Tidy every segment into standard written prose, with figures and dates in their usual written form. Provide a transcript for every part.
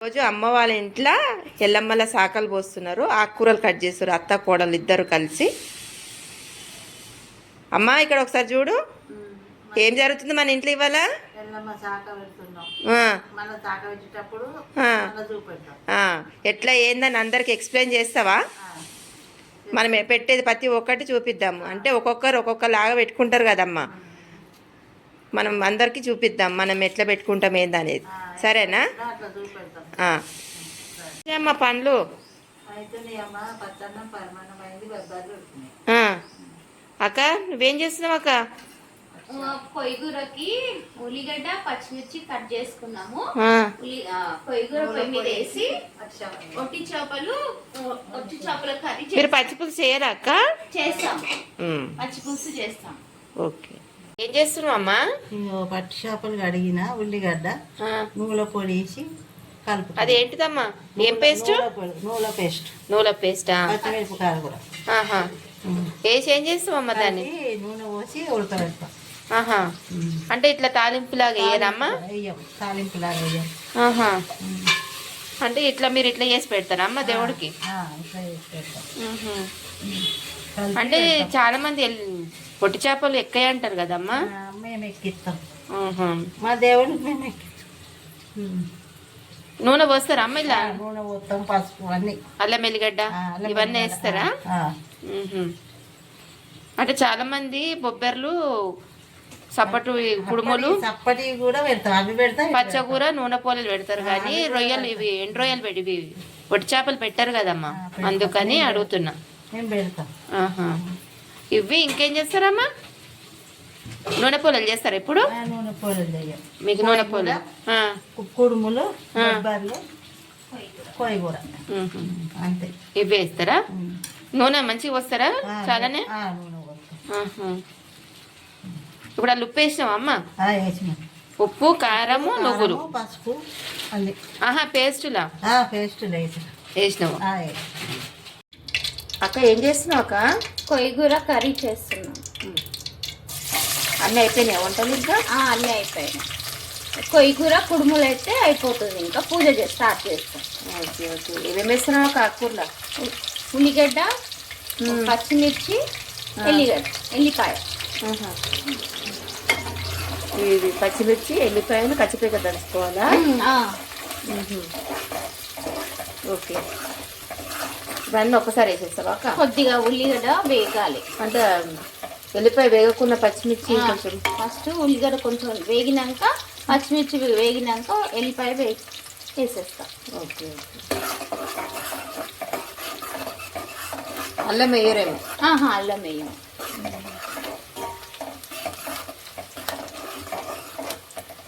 రోజు అమ్మ వాళ్ళ ఇంట్లో ఎల్లమ్మల శాఖలు పోస్తున్నారు, ఆకుకూరలు కట్ చేస్తారు అత్త కోడలు ఇద్దరు కలిసి. అమ్మ ఇక్కడ ఒకసారి చూడు, ఏం జరుగుతుంది మన ఇంట్లో ఇవాళ. ఎట్లా ఏందని అందరికి ఎక్స్ప్లెయిన్ చేస్తావా? మనం పెట్టేది ప్రతి ఒక్కటి చూపిద్దాము, అంటే ఒక్కొక్కరు ఒక్కొక్కలాగా పెట్టుకుంటారు కదమ్మా, మనం అందరికీ చూపిద్దాం మనం ఎట్లా పెట్టుకుంటాం ఏందనేది. సరేనా అమ్మ? పండ్లు అక్క నువ్వేం చేస్తున్నావు అక్క? పొయ్యిగూరకి ఉల్లిగడ్డ పచ్చిమిర్చి కట్ చేసుకున్నాము. పొయ్యిగూర పొయ్యి మీద వేసి ఒట్టి చేపల కర్రీ. మీరు పచ్చి పులుసు చేయరా అక్క? చేస్తాం, పచ్చి పులుసు చేస్తాం. ఓకే, ఏం చేస్తున్నావు అమ్మా? పట్టు చేపలు కడిగిన ఉల్లిగడ్డ నూనె పొడి వేసి కలుపు. అది ఏంటిదమ్మా? ఏం పేస్ట్? నూనె పేస్ట్. నూనె పేస్టా? పచ్చిమిరపకాయలు కూడా వేసి ఏం చేస్తామమ్మా దాన్ని? నూనె పోసి ఉడకబెడతాం. అంటే ఇట్లా తాలింపులాగా వేయరమ్మా? తాలింపులాగా వేయం. అంటే ఇట్లా మీరు ఇట్లా చేసి పెడతారా అమ్మ దేవుడికి? అంటే చాలా మంది పొట్టి చేపలు ఎక్కాయి అంటారు కదమ్మా. మేము ఎక్కిస్తాం మా దేవుడికి. మేము నూనె పోస్తారా అమ్మ? ఇలా నూనె పోస్తాం, పసుపు అన్ని, అల్లం ఎల్లిగడ్డ ఇవన్నీ వేస్తారా? అంటే చాలా మంది బొబ్బెర్లు, సప్పటు, కుడుములు, సప్పటి కూడా పెడతాం. అవి పెడతాం. పచ్చకూర, నూనె పోలలు పెడతారు కానీ రొయ్యలు, ఇవి ఎండు రొయ్యలు పెట్టి ఇవి పొట్టి చేపలు పెట్టారు కదమ్మా, అందుకని అడుగుతున్నా. మేము పెడతాం. ఇవి ఇంకేం చేస్తారమ్మా? నూనె పోలలు చేస్తారా ఇప్పుడు? నూనె పోలలు చేయం. మీకు నూనె పోల, కుడుములు, బొబ్బర్లు, కొయ్యగూర అంతే. ఇవి వేస్తారా? నూనె మంచిగా వస్తారా? చాలానే. ఇప్పుడు అల్లు ఉప్పు వేసినావా అమ్మ? ఉప్పు, కారము, నువ్వులు, పసుపు అన్ని. పేస్టులా? పేస్ట్ వేసినావు. అక్క ఏం చేస్తున్నావు అక్క? కొయ్యగూర కర్రీ చేస్తున్నాం. అన్నీ అయిపోయినాయి వంటలు? ఇంకా అన్నీ అయిపోయినాయి. కొయ్యగూర కుడుములు అయితే అయిపోతుంది, ఇంకా పూజ స్టార్ట్ చేస్తాం. Okay okay. ఏమేమి వేస్తున్నావు అక్క ఆకుకూరలో? ఉల్లిగడ్డ, పచ్చిమిర్చి, ఎల్లిపాయ. ఇది పచ్చిమిర్చి, ఎల్లిపాయలు కచ్చిపేక దంచుకోవాలా? ఓకే, ఇవన్నీ ఒక్కసారి వేసేస్తావా అక్క? కొద్దిగా ఉల్లిగడ్డ వేగాలి. అంటే ఎల్లిపాయ వేగకుండా పచ్చిమిర్చి కొంచెం ఫస్ట్ ఉల్లిగడ్డ కొంచెం వేగినాక, పచ్చిమిర్చి వేగినాక ఎల్లిపాయ వేసేస్తా. Okay okay. అల్లం వేయరేమో? అల్లం వేయము.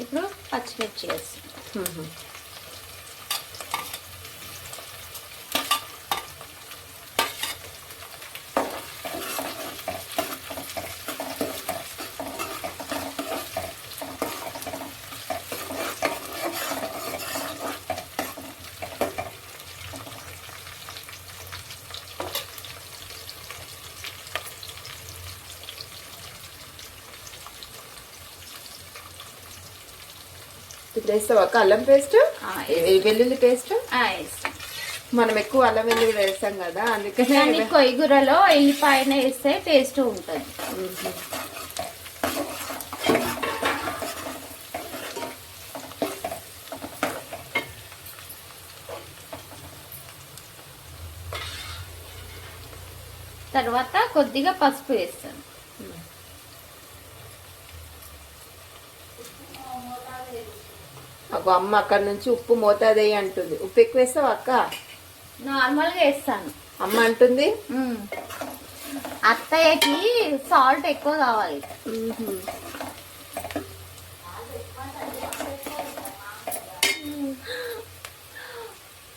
ఇప్పుడు పచ్చిమిర్చి వేస్తాం. ఇప్పుడు వేస్తావా అక్క అల్లం పేస్ట్, వెల్లుల్లి పేస్ట్? వేస్తాం. మనం ఎక్కువ అల్లం వెల్లుల్లి వేస్తాం కదా, అందుకని కొయ్యగూరలో ఎల్లిపాయన వేస్తే టేస్ట్ ఉంటుంది. తర్వాత కొద్దిగా పసుపు వేస్తాను. అమ్మ అక్కడ నుంచి ఉప్పు మోతాదేయి అంటుంది. ఉప్పు ఎక్కువ వేస్తావా అక్క? నార్మల్గా వేస్తాను. అమ్మ అంటుంది అత్తయ్యకి సాల్ట్ ఎక్కువ కావాలి.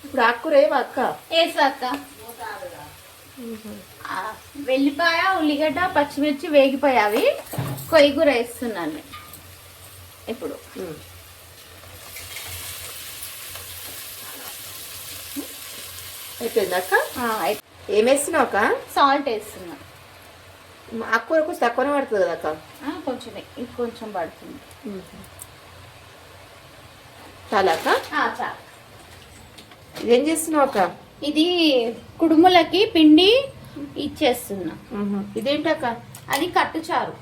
ఇప్పుడు ఆకుకూర ఏవా అక్క? వేసాక వెల్లిపాయ, ఉల్లిగడ్డ, పచ్చిమిర్చి వేగిపోయావి. కొయ్యగూర వేస్తున్నాను ఇప్పుడు. అయిపోయింది అక్క? ఏం వేస్తున్నావు అక్క? సాల్ట్ వేస్తున్నా. ఆకుకూర కొంచెం తక్కువనే పడుతుంది కదా అక్క? కొంచెం ఇంకొంచెం పడుతుంది. చాలా అక్క? చాలు. ఏం చేస్తున్నావు అక్క? ఇది కుడుములకి పిండి ఇచ్చేస్తున్నా. ఇదేంటక్క? అది కట్టుచారు.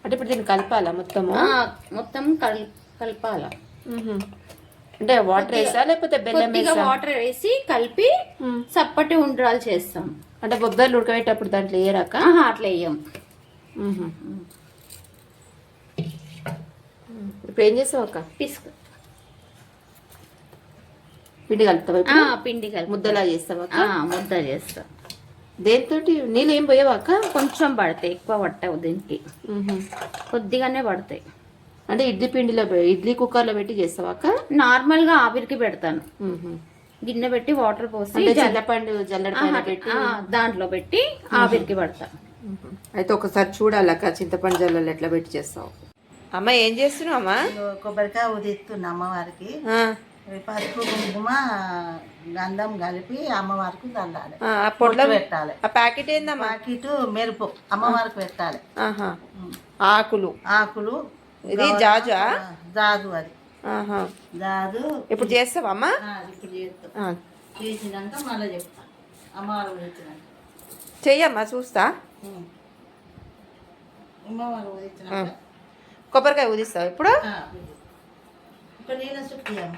అంటే ఇప్పుడు దీన్ని కలపాలా మొత్తము? మొత్తం కలపాల. అంటే వాటర్ వేసా లేకపోతే బెల్లం కొద్దిగా వేసా? వాటర్ వేసి కలిపి చప్పటి ఉండ్రాలు చేస్తాం. అంటే బొబ్బర్లు ఉడకబెట్టేటప్పుడు దాంట్లో వేయరాక? అట్లా వేయం. ఇప్పుడు ఏం చేసావు అక్క? పిసుకు పిండి కలుపుతావా? పిండి కలిపి ముద్దలా చేస్తావా? ముద్ద చేస్తా. దేంతో? నీళ్ళు ఏం పోయావా అక్క? కొంచెం పడతాయి, ఎక్కువ పట్టవు దీనికి, కొద్దిగానే పడతాయి. అంటే ఇడ్లీ పిండిలో ఇడ్లీ కుక్కర్లో పెట్టి చేస్తావా అక్క? నార్మల్ గా ఆవిరికి పెడతాను. గిన్నె పెట్టి వాటర్ పోసి జల్లపండు జల్లెడ పైన పెట్టి దాంట్లో పెట్టి ఆవిరికి పెడతా. అయితే ఒకసారి చూడాలక్క చింతపండు జల్లెలు ఎట్లా పెట్టి చేస్తావు. అమ్మ ఏం చేస్తున్నావు అమ్మా? కొబ్బరికాయ ఉదిస్తున్నా అమ్మవారికి. పసుపు కుంకుమ గంధం కలిపి అమ్మవారికి చల్లాలి, పొట్ల పెట్టాలి. ఆ ప్యాకెట్ ఏందమ్మా? ప్యాకెట్ మెరుపు అమ్మవారికి పెట్టాలి. ఆకులు ఆకులు. ఇది జాజా? జాజు అది. జాజు. ఇప్పుడు చేస్తావా అమ్మా? ఇప్పుడు చేస్తాం. చేసినాక మళ్ళీ చెప్తా అమ్మవారు ఉదించినాక. చెయ్యమ్మా చూస్తా. అమ్మవారు ఉదించినాక కొబ్బరికాయ ఉదిస్తావు ఇప్పుడు? ఇప్పుడు నీళ్ళ చుట్టి అమ్మ.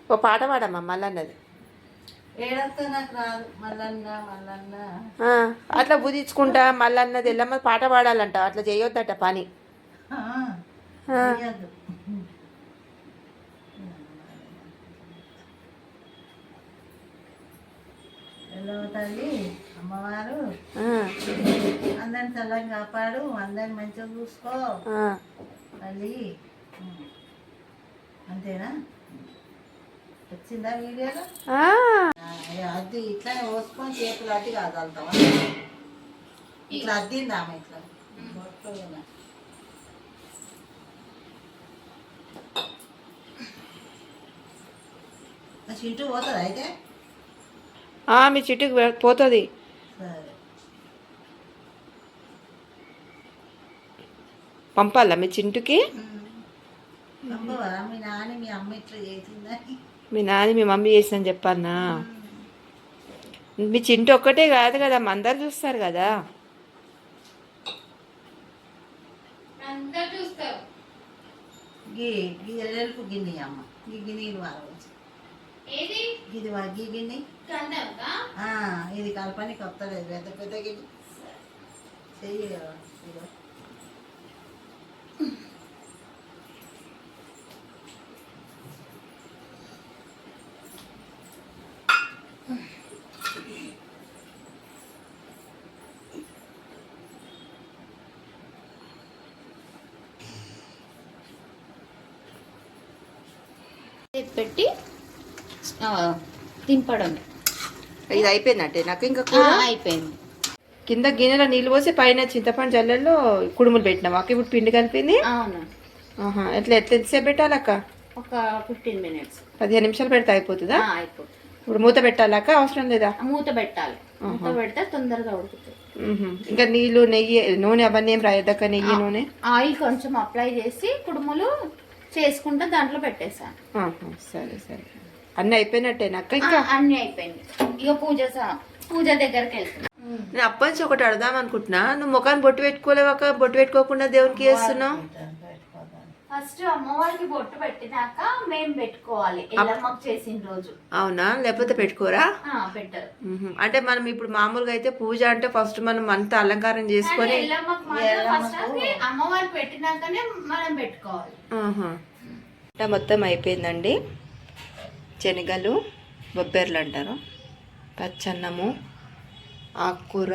ఓ పాట పాడమ్మా మల్లన్నది. ఏడంతా నాకు రాదు. మల్లన్న మల్లన్న అట్లా బుదించుకుంటా మల్లన్నది ఎల్లమ్మ పాట పాడాలంట. అట్లా చేయొద్దట పని. చేయద్దు. ఎల్లమ్మ తల్లి అమ్మవారు అందరిని చల్లగా కాపాడు, అందరిని మంచిగా చూసుకో తల్లి. అంతేనా? వచ్చిందా వీడియోలో? అది ఇట్లానే పోసుకొని చేతులు అడ్డి కాగలుగుతావా? ఇట్లా అద్దిందా ఆమె ఇట్లా చింటూ పోతుంది అయితే? మీ చిట్టుకు పోతుంది. సరే పంపాలా మీ చింటుకి? పంపవరా? మీ నాన్న మీ అమ్మ ఇట్లా చేసిందని. మీ నాని మీ మమ్మీ చేసిందని చెప్పన్నా? మీ చింటు ఒక్కటే కాదు కదా, అందరు చూస్తారు కదా. ఎలుపు గిన్నె అమ్మ, ఈ గిన్నెలు వారవచ్చు. ఇది గీ గిన్నె ఇది కలపనికి వస్తలేదు. పెద్ద పెద్ద గిన్నె చెయ్యి. పెట్టి తింపడం. ఇది అయిపోయిందంటే నాకు ఇంకా అయిపోయింది. కింద గిన్నెలో నీళ్ళు పోసి పైన చింతపండు జల్లెల్లో కుడుములు పెట్టినావా? ఇప్పుడు పిండి కలిపింది. అవును. ఎట్లా ఎంతసేపు పెట్టాలక్క? ఒక 15 minutes, 15 నిమిషాలు పెడితే అయిపోతుందా? అయిపోతుంది. ఇప్పుడు మూత పెట్టాలక్క? అవసరం లేదా? మూత పెట్టాలి. మూత పెడితే తొందరగా ఉడుకుతుంది. ఇంకా నీళ్ళు నెయ్యి నూనె అవన్నీ ఏం రాయద్దక్క? నెయ్యి నూనె ఆయిల్ కొంచెం అప్లై చేసి కుడుములు చేసుకుంటా దాంట్లో పెట్టేసాను. సరే సరే. అన్నీ అయిపోయినట్టేనక్క? ఇంకా అన్ని అయిపోయింది. ఇక పూజ దగ్గరికి వెళ్తున్నా. నేను అప్పటి నుంచి ఒకటి అడదాం అనుకుంటున్నా. నువ్వు ముఖాన్ని బొట్టు పెట్టుకోలేవాక? బొట్టు పెట్టుకోకుండా దేవునికి చేస్తున్నావు? ఫస్ట్ అమ్మవారికి బొట్టు పెట్టినాక మేము పెట్టుకోవాలి ఎల్లమ్మకు చేసిన రోజు. అవునా, లేకపోతే పెట్టుకోరా? పెట్టరు. అంటే మనం ఇప్పుడు మామూలుగా అయితే పూజ అంటే ఫస్ట్ మనం అంతా అలంకారం చేసుకొని ఎల్లమ్మకు మాత్రం ఫస్ట్ అమ్మవారికి పెట్టినాకనే మనం పెట్టుకోవాలి. అంటే మొత్తం అయిపోయిందండి. శనగలు, బొబ్బెర్లు అంటారు, పచ్చన్నము, ఆకుకూర,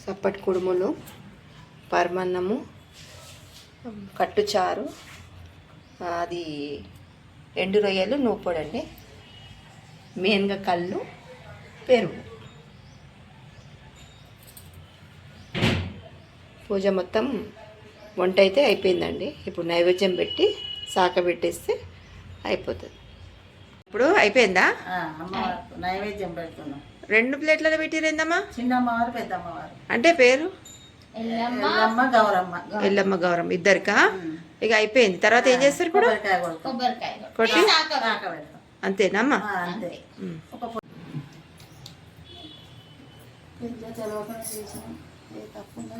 సప్పటి కుడుములు, పరమన్నము, కట్టుచారు, అది ఎండు రొయ్యలు, నూపొడి అండి, మెయిన్గా కళ్ళు, పెరుగు. పూజ మొత్తం వంట అయితే అయిపోయిందండి. ఇప్పుడు నైవేద్యం పెట్టి శాఖ పెట్టేస్తే అయిపోతుంది. ఇప్పుడు అయిపోయిందా? అమ్మవారికి నైవేద్యం పెడుతున్నాం. 2 ప్లేట్లలో పెట్టిరేందమ్మా? చిన్న అమ్మవారు, పెద్ద అమ్మవారు. అంటే పేరు ఎల్లమ్మ, గౌరమ్మ. ఎల్లమ్మ, గౌరమ్మ ఇద్దరికా? ఇక అయిపోయింది. తర్వాత ఏం చేస్తారు ఇప్పుడు? కొబ్బరికాయ కొట్టి పెడతాం. అంతేనమ్మా? అంతే. ఒక పెద్ద తెలవకుండా చేసాం, ఏ తప్పున్నా